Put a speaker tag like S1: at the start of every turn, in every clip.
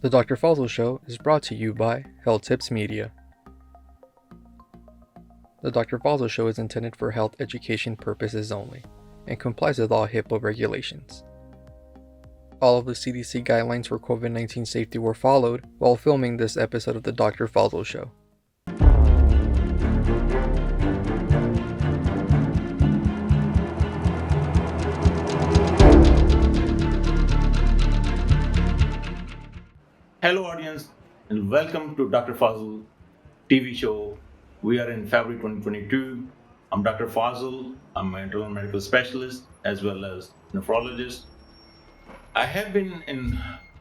S1: The Dr. Fazil Show is brought to you by Health Tips Media. The Dr. Fazil Show is intended for health education purposes only and complies with all HIPAA regulations. All of the CDC guidelines for COVID-19 safety were followed while filming this episode of the Dr. Fazil Show.
S2: Hello audience and welcome to Dr. Fazil TV show. We are in February 2022. I'm Dr. Fazil. I'm an internal medical specialist as well as nephrologist. I have been in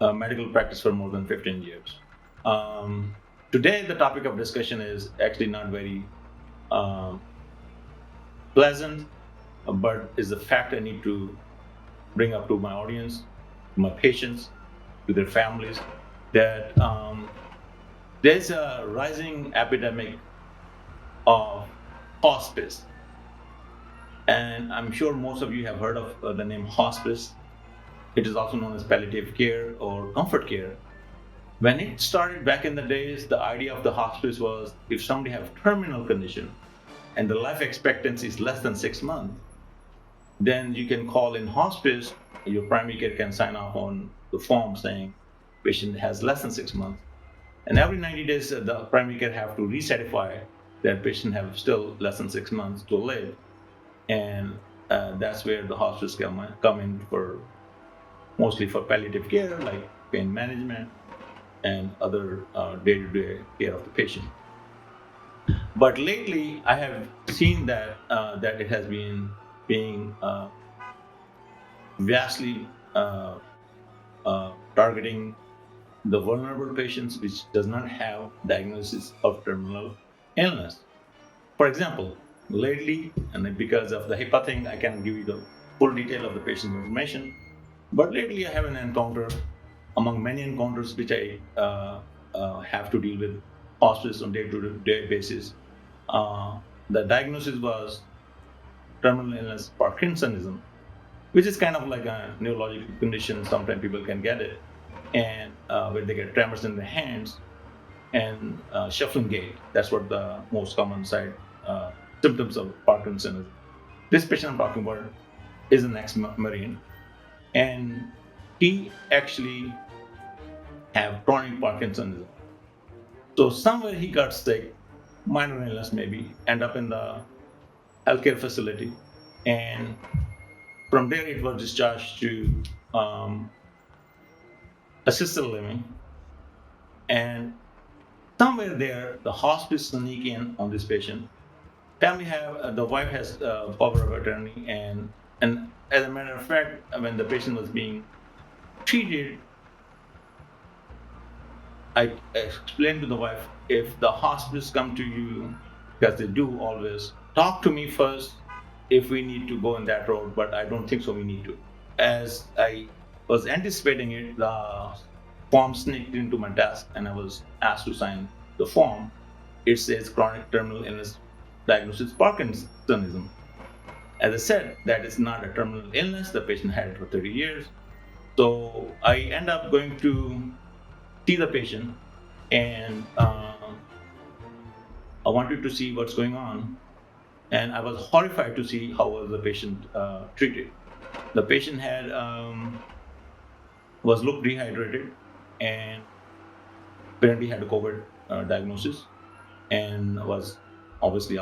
S2: medical practice for more than 15 years. Today the topic of discussion is actually not very pleasant, but is a fact I need to bring up to my audience, to my patients, to their families, that there's a rising epidemic of hospice. And I'm sure most of you have heard of the name hospice. It is also known as palliative care or comfort care. When it started back in the days, the idea of the hospice was if somebody has a terminal condition and the life expectancy is less than 6 months, then you can call in hospice. Your primary care can sign off on the form saying patient has less than 6 months, and every 90 days the primary care have to recertify that patient have still less than 6 months to live, and that's where the hospice come in for mostly for palliative care like pain management and other day-to-day care of the patient. But lately I have seen that that it has been being vastly targeting the vulnerable patients which does not have diagnosis of terminal illness. For example, lately, and because of the HIPAA thing, I can't give you the full detail of the patient's information, but lately I have an encounter among many encounters which I have to deal with hospice on day-to-day basis. The diagnosis was terminal illness Parkinsonism, which is kind of like a neurological condition. Sometimes people can get it, and where they get tremors in the hands and shuffling gait. That's what the most common side symptoms of Parkinsonism. This patient I'm talking about is an ex-Marine, and he actually have chronic Parkinsonism. So somewhere he got sick, minor illness maybe, end up in the healthcare facility, and from there it was discharged to assisted living, and somewhere there the hospice sneak in on this patient. Family have the wife has power of attorney, and as a matter of fact, when the patient was being treated, I explained to the wife, if the hospice come to you, because they do always, talk to me first if we need to go in that road, but I don't think so we need to. As I was anticipating it, the form sneaked into my desk and I was asked to sign the form. It says chronic terminal illness diagnosis Parkinsonism. As I said, that is not a terminal illness. The patient had it for 30 years. So I end up going to see the patient, and I wanted to see what's going on. And I was horrified to see how was the patient treated. The patient had was looked dehydrated and apparently had a COVID diagnosis and was obviously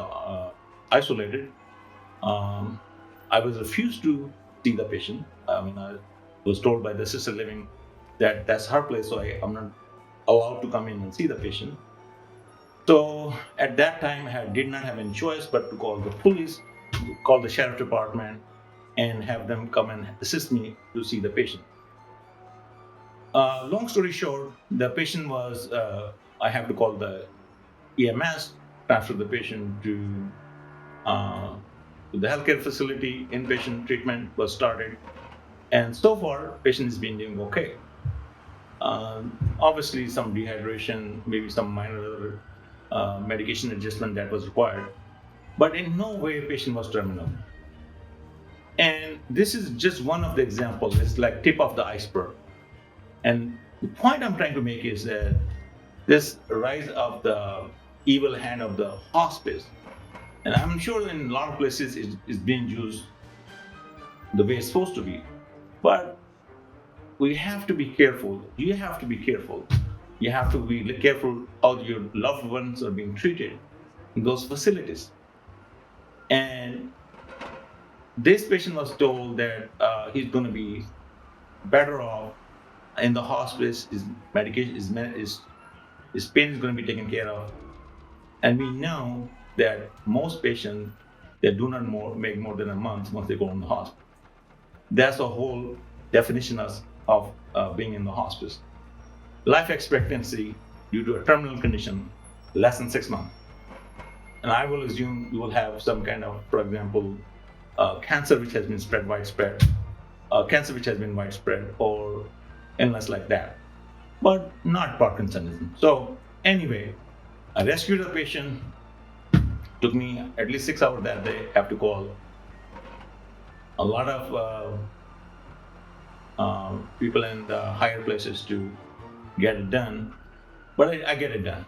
S2: isolated. I was refused to see the patient. I mean, I was told by the assisted living that that's her place, so I'm not allowed to come in and see the patient. So at that time, I did not have any choice but to call the police, call the sheriff department, and have them come and assist me to see the patient. Long story short, the patient was, I have to call the EMS, transfer the patient to the healthcare facility. Inpatient treatment was started, and so far, patient is been doing okay. Obviously, some dehydration, maybe some minor medication adjustment that was required, but in no way patient was terminal. And this is just one of the examples. It's like tip of the iceberg. And The point I'm trying to make is that this rise of the evil hand of the hospice, and I'm sure in a lot of places it's being used the way it's supposed to be. But we have to be careful. You have to be careful. You have to be careful how your loved ones are being treated in those facilities. And this patient was told that he's going to be better off in the hospice. His medication, his pain is going to be taken care of. And we know that most patients they do not make more than a month once they go in the hospital. That's the whole definition of being in the hospice. Life expectancy due to a terminal condition less than 6 months. And I will assume you will have some kind of, for example, cancer which has been widespread, or illness like that, but not Parkinsonism. So anyway, I rescued the patient. Took me at least 6 hours that day. Have to call a lot of people in the higher places to get it done, but I get it done.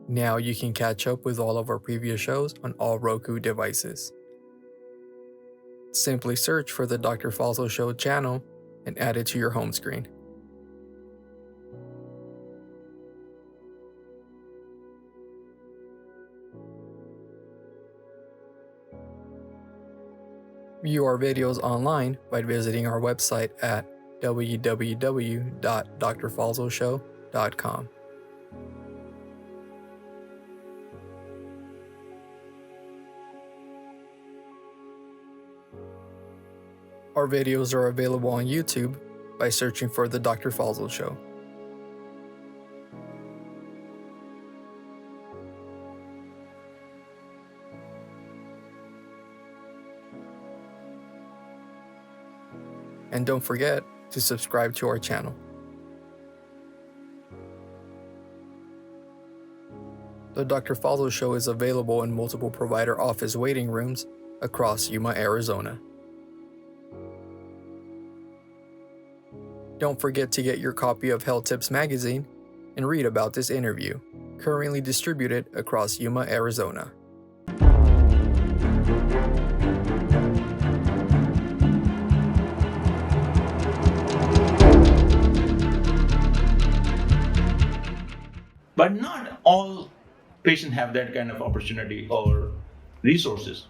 S1: Now you can catch up with all of our previous shows on all Roku devices. Simply search for the Dr. Fazil Show channel and add it to your home screen. View our videos online by visiting our website at www.drfazilshow.com. Our videos are available on YouTube by searching for The Dr. Fazil Show. And don't forget to subscribe to our channel. The Dr. Fazil Show is available in multiple provider office waiting rooms across Yuma, Arizona. Don't forget to get your copy of Health Tips magazine and read about this interview, currently distributed across Yuma, Arizona.
S2: But not all patients have that kind of opportunity or resources,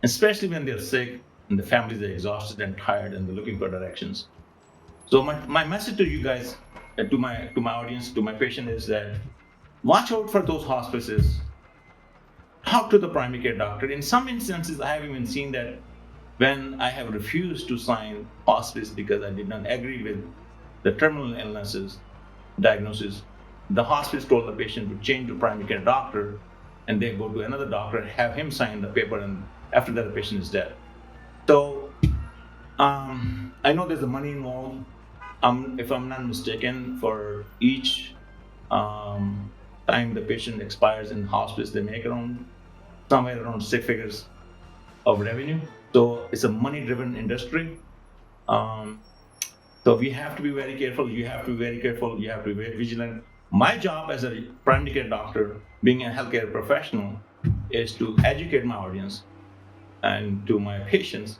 S2: especially when they're sick and the families are exhausted and tired and they're looking for directions. So my message to you guys, to my audience, to my patient is that watch out for those hospices. Talk to the primary care doctor. In some instances, I have even seen that when I have refused to sign hospice because I did not agree with the terminal illnesses diagnosis, the hospice told the patient to change to primary care doctor, and they go to another doctor, have him sign the paper, and after that the patient is dead. So I know there's the money involved. If I'm not mistaken, for each time the patient expires in hospice, they make somewhere around 6 figures of revenue. So it's a money-driven industry. So we have to be very careful. You have to be very careful. You have to be very vigilant. My job as a primary care doctor, being a healthcare professional, is to educate my audience and to my patients.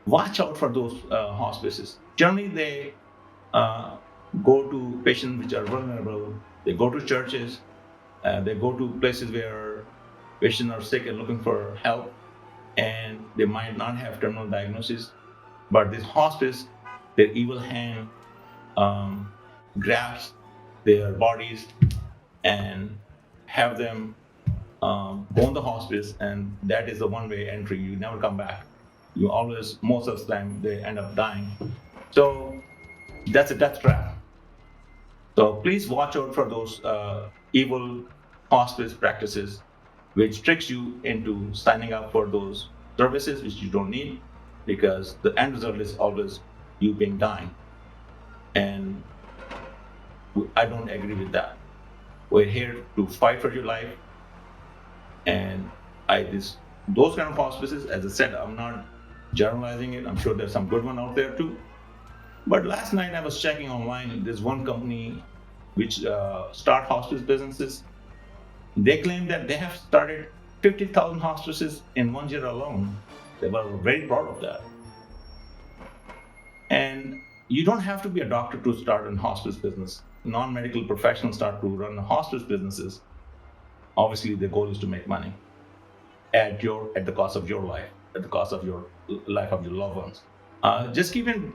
S2: Watch out for those hospices. Generally, they go to patients which are vulnerable. They go to churches. They go to places where patients are sick and looking for help, and they might not have terminal diagnosis. But this hospice, their evil hand grabs their bodies and have them go in the hospice, and that is the one-way entry. You never come back. You always, most of the time, they end up dying. So that's a death trap. So please watch out for those evil hospice practices, which tricks you into signing up for those services which you don't need, because the end result is always you being dying. And I don't agree with that. We're here to fight for your life. And those kind of hospices, as I said, I'm not generalizing it. I'm sure there's some good one out there too. But last night I was checking online. There's one company which start hospice businesses. They claim that they have started 50,000 hospices in 1 year alone. They were very proud of that. And you don't have to be a doctor to start a hospice business. Non-medical professionals start to run hospice businesses. Obviously, the goal is to make money at the cost of your life, at the cost of your life of your loved ones. Just keep in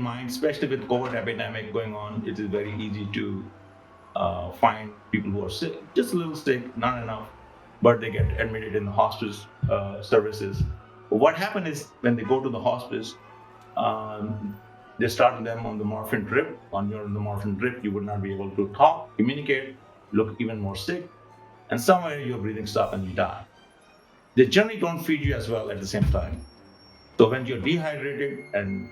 S2: mind, especially with COVID epidemic going on, it is very easy to find people who are sick, just a little sick, not enough, but they get admitted in the hospice services. What happens is when they go to the hospice, they start them on the morphine drip. On the morphine drip, you would not be able to talk, communicate, look even more sick, and somewhere your breathing stops and you die. They generally don't feed you as well at the same time. So when you're dehydrated and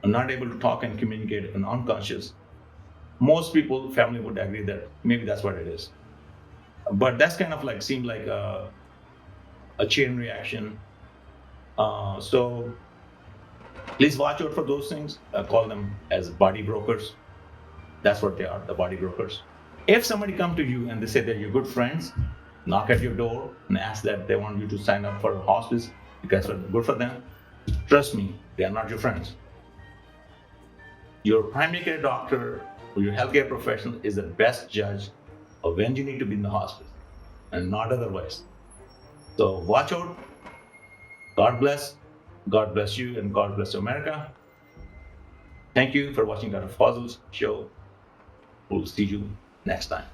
S2: not able to talk and communicate and unconscious, most people, family would agree that maybe that's what it is. But that's kind of like seemed like a chain reaction. So please watch out for those things. Call them as body brokers. That's what they are, the body brokers. If somebody comes to you and they say they're your good friends, knock at your door and ask that they want you to sign up for a hospice because it's good for them, trust me, they are not your friends. Your primary care doctor or your healthcare professional is the best judge of when you need to be in the hospice and not otherwise. So watch out. God bless. God bless you and God bless America. Thank you for watching Dr. Fazil's show. We'll see you next time.